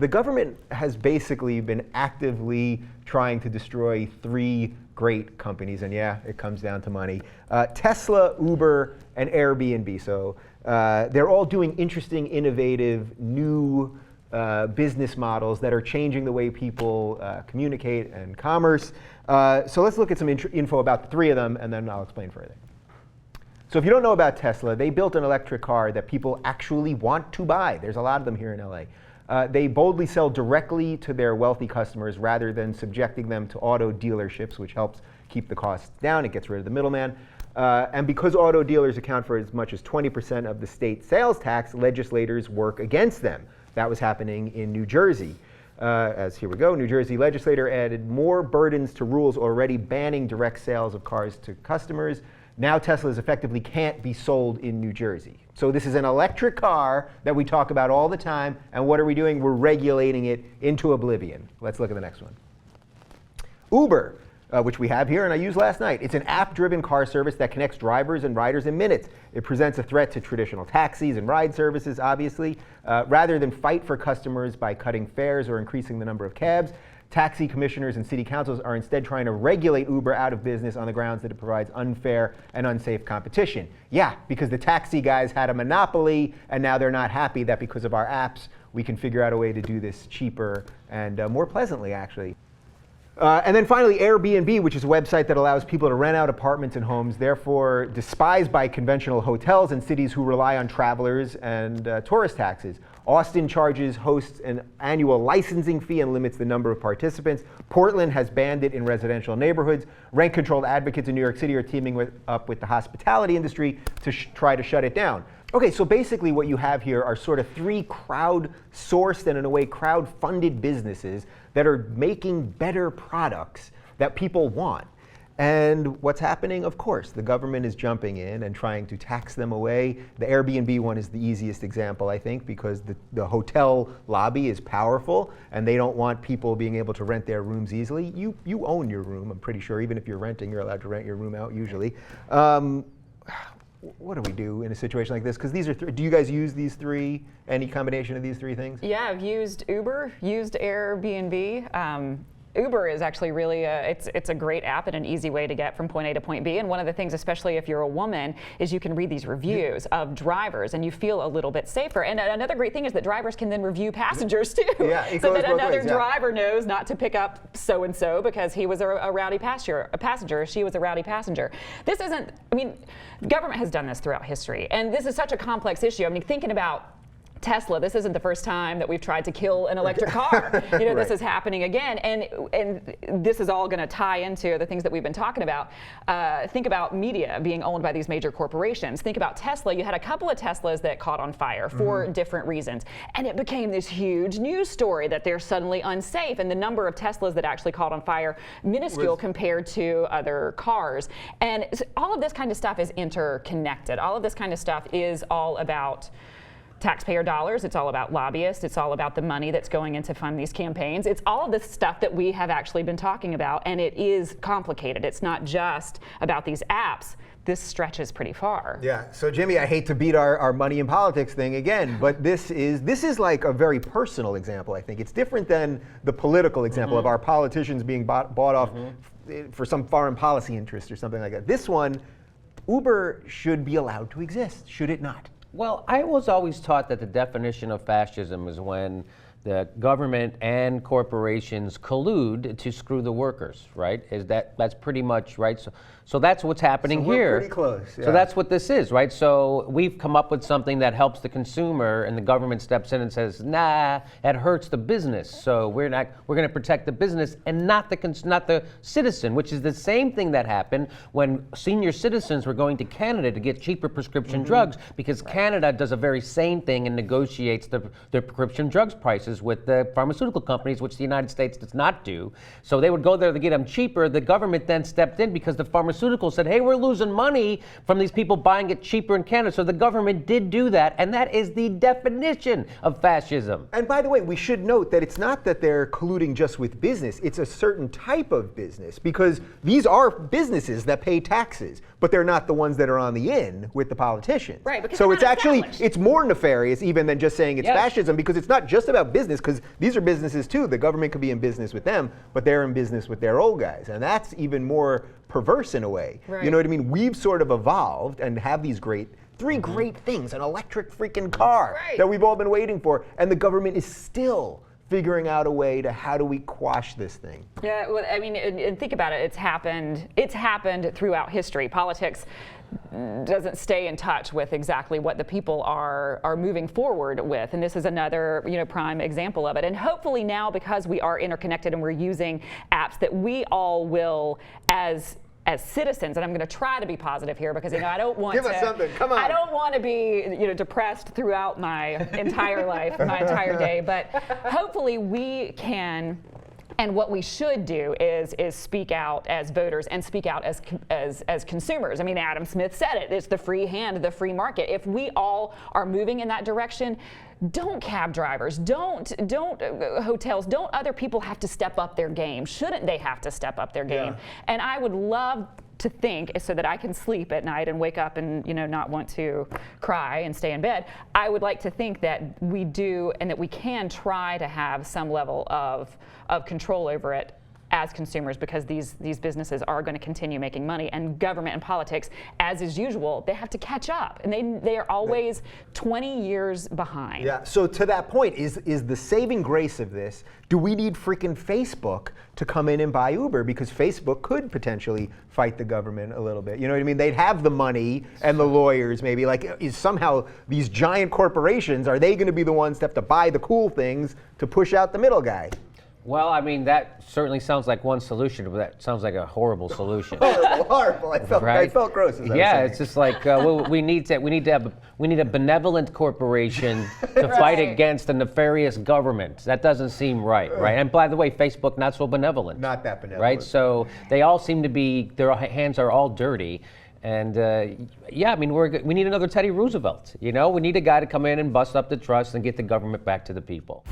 the government has basically been actively trying to destroy 3 great companies, and yeah, it comes down to money. Tesla, Uber, and Airbnb. So they're all doing interesting, innovative, new business models that are changing the way people communicate and commerce. So let's look at some info about the 3 of them, and then I'll explain further. So if you don't know about Tesla, they built an electric car that people actually want to buy. There's a lot of them here in LA. They boldly sell directly to their wealthy customers rather than subjecting them to auto dealerships, which helps keep the costs down. It gets rid of the middleman. And because auto dealers account for as much as 20% of the state sales tax, legislators work against them. That was happening in New Jersey. Here we go, New Jersey legislator added more burdens to rules already banning direct sales of cars to customers. Now Teslas effectively can't be sold in New Jersey. So this is an electric car that we talk about all the time, and what are we doing? We're regulating it into oblivion. Let's look at the next one. Uber, which we have here and I used last night. It's an app-driven car service that connects drivers and riders in minutes. It presents a threat to traditional taxis and ride services, obviously. Rather than fight for customers by cutting fares or increasing the number of cabs, taxi commissioners and city councils are instead trying to regulate Uber out of business on the grounds that it provides unfair and unsafe competition. Yeah, because the taxi guys had a monopoly, and now they're not happy that because of our apps, we can figure out a way to do this cheaper and more pleasantly, actually. And then finally, Airbnb, which is a website that allows people to rent out apartments and homes, therefore despised by conventional hotels and cities who rely on travelers and tourist taxes. Austin charges hosts an annual licensing fee and limits the number of participants. Portland has banned it in residential neighborhoods. Rent-controlled advocates in New York City are teaming up with the hospitality industry to try to shut it down. Okay, so basically what you have here are sort of 3 crowd-sourced and in a way crowd-funded businesses that are making better products that people want. And what's happening? Of course, the government is jumping in and trying to tax them away. The Airbnb one is the easiest example, I think, because the hotel lobby is powerful and they don't want people being able to rent their rooms easily. You own your room, I'm pretty sure. Even if you're renting, you're allowed to rent your room out usually. What do we do in a situation like this? Because these are do you guys use these 3, any combination of these 3 things? Yeah, I've used Uber, used Airbnb. Uber is actually really it's a great app and an easy way to get from point A to point B. And one of the things, especially if you're a woman, is you can read these reviews of drivers and you feel a little bit safer. And another great thing is that drivers can then review passengers too. Yeah, it so goes that both another ways, yeah. driver knows not to pick up so-and-so because he was a rowdy passenger, she was a rowdy passenger. This isn't, I mean, government has done this throughout history. And this is such a complex issue. I mean, thinking about Tesla, this isn't the first time that we've tried to kill an electric car. You know, Right. This is happening again, and this is all going to tie into the things that we've been talking about. Think about media being owned by these major corporations. Think about Tesla. You had a couple of Teslas that caught on fire for different reasons, and it became this huge news story that they're suddenly unsafe, and the number of Teslas that actually caught on fire, minuscule compared to other cars. And all of this kind of stuff is interconnected. All of this kind of stuff is all about taxpayer dollars. It's all about lobbyists. It's all about the money that's going in to fund these campaigns. It's all of this stuff that we have actually been talking about, and it is complicated. It's not just about these apps. This stretches pretty far. Yeah, so Jimmy, I hate to beat our money in politics thing again, but this is like a very personal example, I think. It's different than the political example of our politicians being bought off for some foreign policy interest or something like that. This one, Uber should be allowed to exist, should it not? Well, I was always taught that the definition of fascism is when the government and corporations collude to screw the workers, right? That's pretty much right. So that's what's happening so we're here. Pretty close. Yeah. So that's what this is, right? So we've come up with something that helps the consumer, and the government steps in and says, "Nah, that hurts the business. So we're going to protect the business and not the citizen," which is the same thing that happened when senior citizens were going to Canada to get cheaper prescription drugs, because Canada does a very same thing and negotiates the prescription drugs prices with the pharmaceutical companies, which the United States does not do. So they would go there to get them cheaper. The government then stepped in because the pharmaceuticals said, "Hey, we're losing money from these people buying it cheaper in Canada." So the government did do that, and that is the definition of fascism. And by the way, we should note that it's not that they're colluding just with business, it's a certain type of business, because these are businesses that pay taxes, but they're not the ones that are on the in with the politicians. Right, because so they're it's not actually, established. it's more nefarious even than just saying it's Yes. fascism, because it's not just about business. business, because these are businesses too. The government could be in business with them, but they're in business with their old guys. And that's even more perverse in a way. Right. You know what I mean? We've sort of evolved and have these three great things, an electric freaking car that we've all been waiting for, and the government is still figuring out a way to how do we quash this thing. Yeah, well, I mean, and think about it. It's happened throughout history. Politics doesn't stay in touch with exactly what the people are moving forward with, and this is another prime example of it. And hopefully now, because we are interconnected and we're using apps, that we all will as citizens, and I'm going to try to be positive here because I don't want Give us something. Come on. I don't want to be depressed throughout my entire life, my entire day. But hopefully we can. And what we should do is speak out as voters and speak out as consumers. I mean, Adam Smith said it. It's the free hand, the free market. If we all are moving in that direction, don't cab drivers, don't hotels, don't other people have to step up their game? Shouldn't they have to step up their game? Yeah. And I would love to think, so that I can sleep at night and wake up and not want to cry and stay in bed, I would like to think that we do and that we can try to have some level of control over it as consumers, because these businesses are going to continue making money, and government and politics, as is usual, they have to catch up, and they are always 20 years behind. Yeah, so to that point, is the saving grace of this, do we need freaking Facebook to come in and buy Uber? Because Facebook could potentially fight the government a little bit. You know what I mean? They'd have the money and the lawyers maybe. Like, is somehow these giant corporations, are they going to be the ones that have to buy the cool things to push out the middle guy? Well, I mean, that certainly sounds like one solution, but that sounds like a horrible solution. Horrible. I felt gross. As I was saying. It's just like we need a benevolent corporation to fight against a nefarious government. That doesn't seem right? And by the way, Facebook not so benevolent. Not that benevolent. Right? So they all seem to be, their hands are all dirty. And I mean, we need another Teddy Roosevelt. We need a guy to come in and bust up the trust and get the government back to the people.